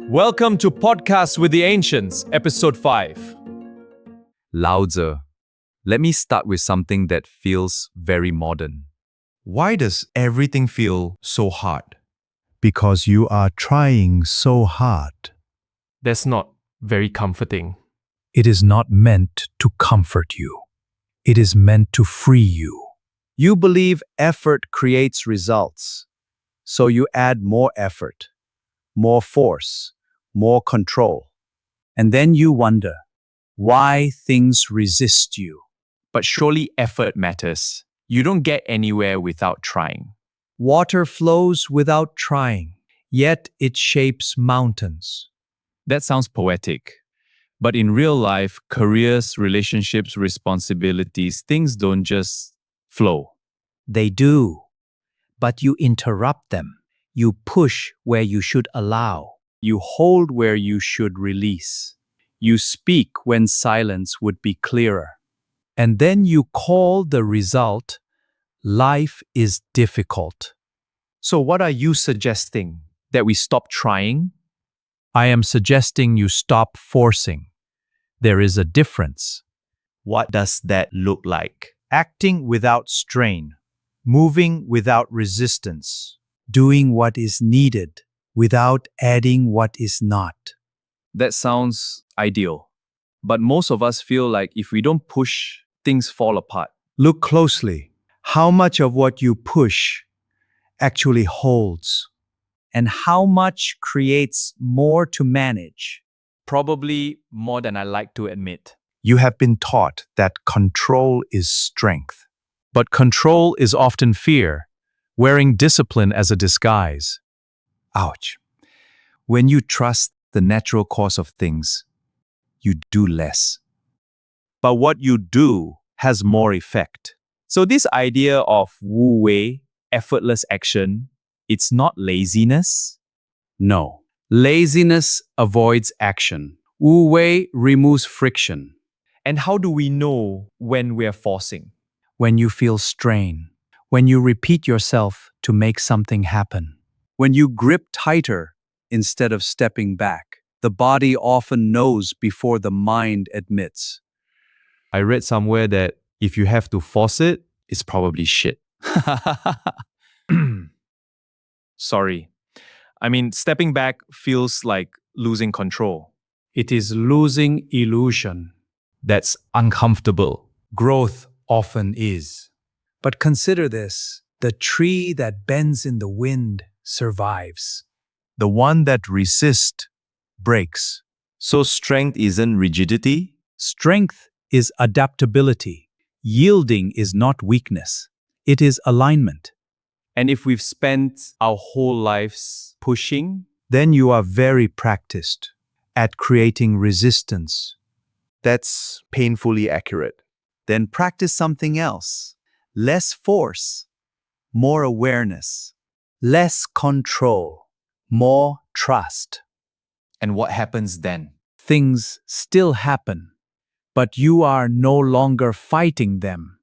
Welcome to Podcast with the Ancients, Episode 5. Laozi. Let me start with something that feels very modern. Why does everything feel so hard? Because you are trying so hard. That's not very comforting. It is not meant to comfort you. It is meant to free you. You believe effort creates results, so you add more effort, more force, more control. And then you wonder why things resist you. But surely effort matters. You don't get anywhere without trying. Water flows without trying, yet it shapes mountains. That sounds poetic. But in real life, careers, relationships, responsibilities, things don't just flow. They do, but you interrupt them. You push where you should allow. You hold where you should release. You speak when silence would be clearer. And then you call the result, life is difficult. So what are you suggesting? That we stop trying? I am suggesting you stop forcing. There is a difference. What does that look like? Acting without strain, moving without resistance, doing what is needed without adding what is not. That sounds ideal. But most of us feel like if we don't push, things fall apart. Look closely. How much of what you push actually holds? And how much creates more to manage? Probably more than I like to admit. You have been taught that control is strength. But control is often fear, wearing discipline as a disguise. Ouch. When you trust the natural course of things, you do less. But what you do has more effect. So this idea of Wu Wei, effortless action, it's not laziness? No. Laziness avoids action. Wu Wei removes friction. And how do we know when we're forcing? When you feel strain, when you repeat yourself to make something happen. When you grip tighter instead of stepping back, the body often knows before the mind admits. I read somewhere that if you have to force it, it's probably shit. Sorry. I mean, stepping back feels like losing control. It is losing illusion. That's uncomfortable. Growth often is. But consider this, the tree that bends in the wind survives. The one that resists breaks. So strength isn't rigidity? Strength is adaptability. Yielding is not weakness. It is alignment. And if we've spent our whole lives pushing, Then you are very practiced at creating resistance. That's painfully accurate. Then practice something else. Less force, more awareness. Less control, more trust. and what happens then? Things still happen, but you are no longer fighting them.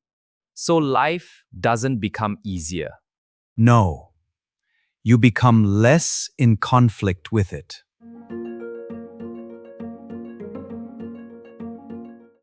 So life doesn't become easier. No, you become less in conflict with it.